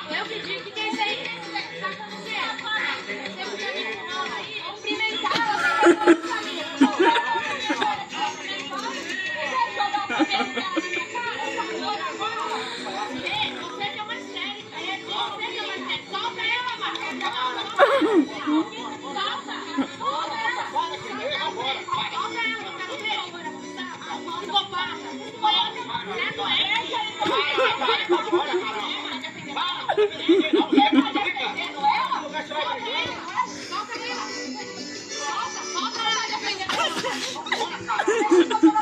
Eu que digo, o que é isso aí? Tá acontecendo? Você podia me empurrando aí? Cumprimentar ela, você que é uma série, você que é uma série. Solta ela, mano. Solta. Solta ela. Ficou passa. Certo? Solta ela defendendo ela.